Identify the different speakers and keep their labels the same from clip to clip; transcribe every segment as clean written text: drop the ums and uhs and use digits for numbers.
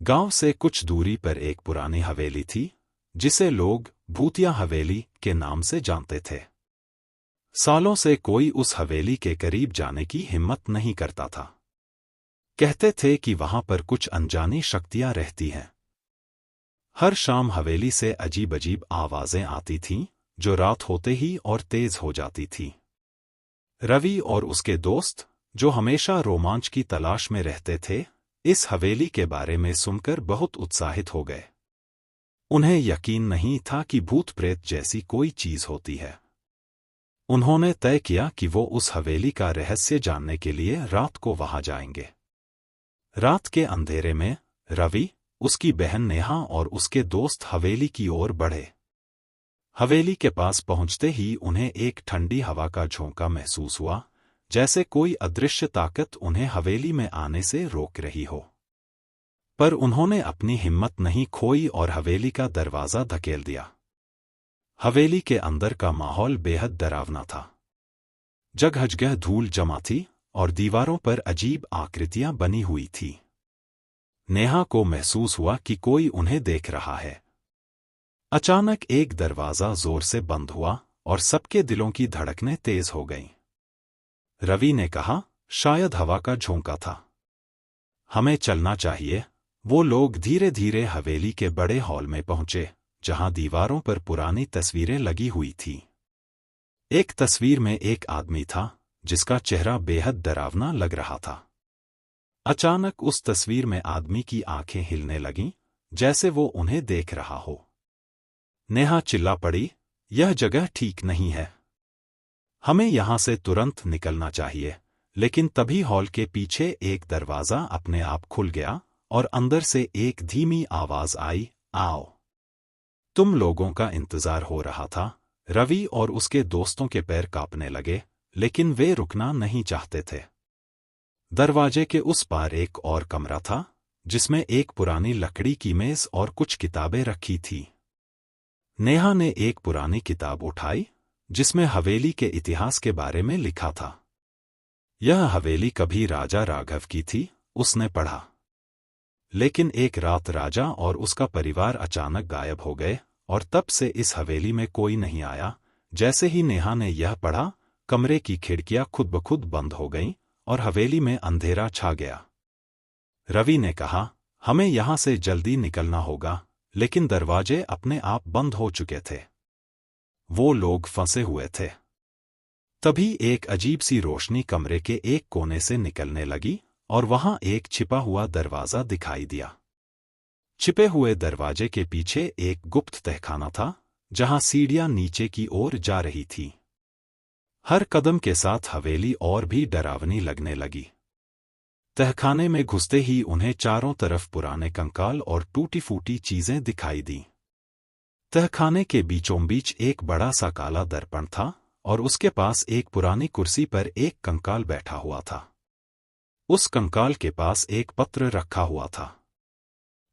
Speaker 1: गांव से कुछ दूरी पर एक पुरानी हवेली थी, जिसे लोग भूतिया हवेली के नाम से जानते थे। सालों से कोई उस हवेली के करीब जाने की हिम्मत नहीं करता था। कहते थे कि वहां पर कुछ अनजानी शक्तियां रहती हैं। हर शाम हवेली से अजीब अजीब आवाजें आती थीं, जो रात होते ही और तेज हो जाती थीं। रवि और उसके दोस्त, जो हमेशा रोमांच की तलाश में रहते थे, इस हवेली के बारे में सुनकर बहुत उत्साहित हो गए। उन्हें यकीन नहीं था कि भूत प्रेत जैसी कोई चीज होती है। उन्होंने तय किया कि वो उस हवेली का रहस्य जानने के लिए रात को वहां जाएंगे। रात के अंधेरे में रवि, उसकी बहन नेहा और उसके दोस्त हवेली की ओर बढ़े। हवेली के पास पहुंचते ही उन्हें एक ठंडी हवा का झोंका महसूस हुआ, जैसे कोई अदृश्य ताकत उन्हें हवेली में आने से रोक रही हो। पर उन्होंने अपनी हिम्मत नहीं खोई और हवेली का दरवाजा धकेल दिया। हवेली के अंदर का माहौल बेहद डरावना था। जगह धूल जमा थी और दीवारों पर अजीब आकृतियां बनी हुई थी। नेहा को महसूस हुआ कि कोई उन्हें देख रहा है। अचानक एक दरवाजा जोर से बंद हुआ और सबके दिलों की धड़कनें तेज हो गईं। रवि ने कहा, शायद हवा का झोंका था। हमें चलना चाहिए। वो लोग धीरे धीरे हवेली के बड़े हॉल में पहुंचे, जहां दीवारों पर पुरानी तस्वीरें लगी हुई थीं। एक तस्वीर में एक आदमी था, जिसका चेहरा बेहद डरावना लग रहा था। अचानक उस तस्वीर में आदमी की आंखें हिलने लगीं, जैसे वो उन्हें देख रहा हो। नेहा चिल्ला पड़ी, यह जगह ठीक नहीं है। हमें यहां से तुरंत निकलना चाहिए। लेकिन तभी हॉल के पीछे एक दरवाजा अपने आप खुल गया और अंदर से एक धीमी आवाज आई, आओ। तुम लोगों का इंतजार हो रहा था। रवि और उसके दोस्तों के पैर कांपने लगे, लेकिन वे रुकना नहीं चाहते थे। दरवाजे के उस पार एक और कमरा था, जिसमें एक पुरानी लकड़ी की मेज और कुछ किताबें रखी थी। नेहा ने एक पुरानी किताब उठाई, जिसमें हवेली के इतिहास के बारे में लिखा था। यह हवेली कभी राजा राघव की थी, उसने पढ़ा। लेकिन एक रात राजा और उसका परिवार अचानक गायब हो गए और तब से इस हवेली में कोई नहीं आया। जैसे ही नेहा ने यह पढ़ा, कमरे की खिड़कियां खुद ब खुद बंद हो गईं और हवेली में अंधेरा छा गया। रवि ने कहा, हमें यहां से जल्दी निकलना होगा, लेकिन दरवाजे अपने आप बंद हो चुके थे। वो लोग फंसे हुए थे। तभी एक अजीब सी रोशनी कमरे के एक कोने से निकलने लगी और वहां एक छिपा हुआ दरवाजा दिखाई दिया। छिपे हुए दरवाजे के पीछे एक गुप्त तहखाना था, जहां सीढ़ियां नीचे की ओर जा रही थी। हर कदम के साथ हवेली और भी डरावनी लगने लगी। तहखाने में घुसते ही उन्हें चारों तरफ पुराने कंकाल और टूटी फूटी चीजें दिखाई दीं। तहखाने के बीचों बीच एक बड़ा सा काला दर्पण था और उसके पास एक पुरानी कुर्सी पर एक कंकाल बैठा हुआ था। उस कंकाल के पास एक पत्र रखा हुआ था।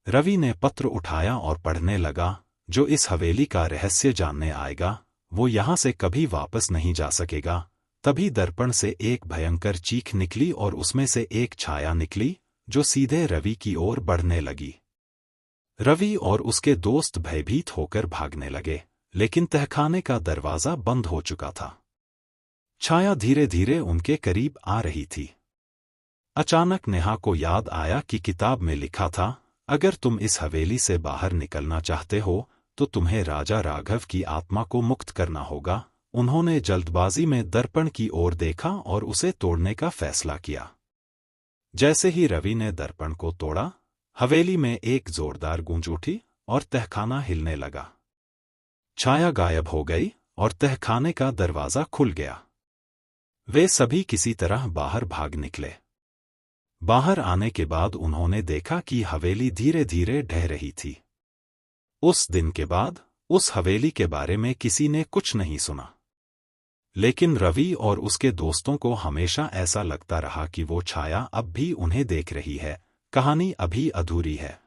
Speaker 1: रवि ने पत्र उठाया और पढ़ने लगा, जो इस हवेली का रहस्य जानने आएगा, वो यहां से कभी वापस नहीं जा सकेगा। तभी दर्पण से एक भयंकर चीख निकली और उसमें से एक छाया निकली, जो सीधे रवि की ओर बढ़ने लगी। रवि और उसके दोस्त भयभीत होकर भागने लगे, लेकिन तहखाने का दरवाजा बंद हो चुका था। छाया धीरे धीरे उनके करीब आ रही थी। अचानक नेहा को याद आया कि किताब में लिखा था, अगर तुम इस हवेली से बाहर निकलना चाहते हो, तो तुम्हें राजा राघव की आत्मा को मुक्त करना होगा। उन्होंने जल्दबाजी में दर्पण की ओर देखा और उसे तोड़ने का फैसला किया। जैसे ही रवि ने दर्पण को तोड़ा, हवेली में एक जोरदार गूंज उठी और तहखाना हिलने लगा। छाया गायब हो गई और तहखाने का दरवाजा खुल गया। वे सभी किसी तरह बाहर भाग निकले। बाहर आने के बाद उन्होंने देखा कि हवेली धीरे धीरे ढह रही थी। उस दिन के बाद उस हवेली के बारे में किसी ने कुछ नहीं सुना। लेकिन रवि और उसके दोस्तों को हमेशा ऐसा लगता रहा कि वो छाया अब भी उन्हें देख रही है। कहानी अभी अधूरी है।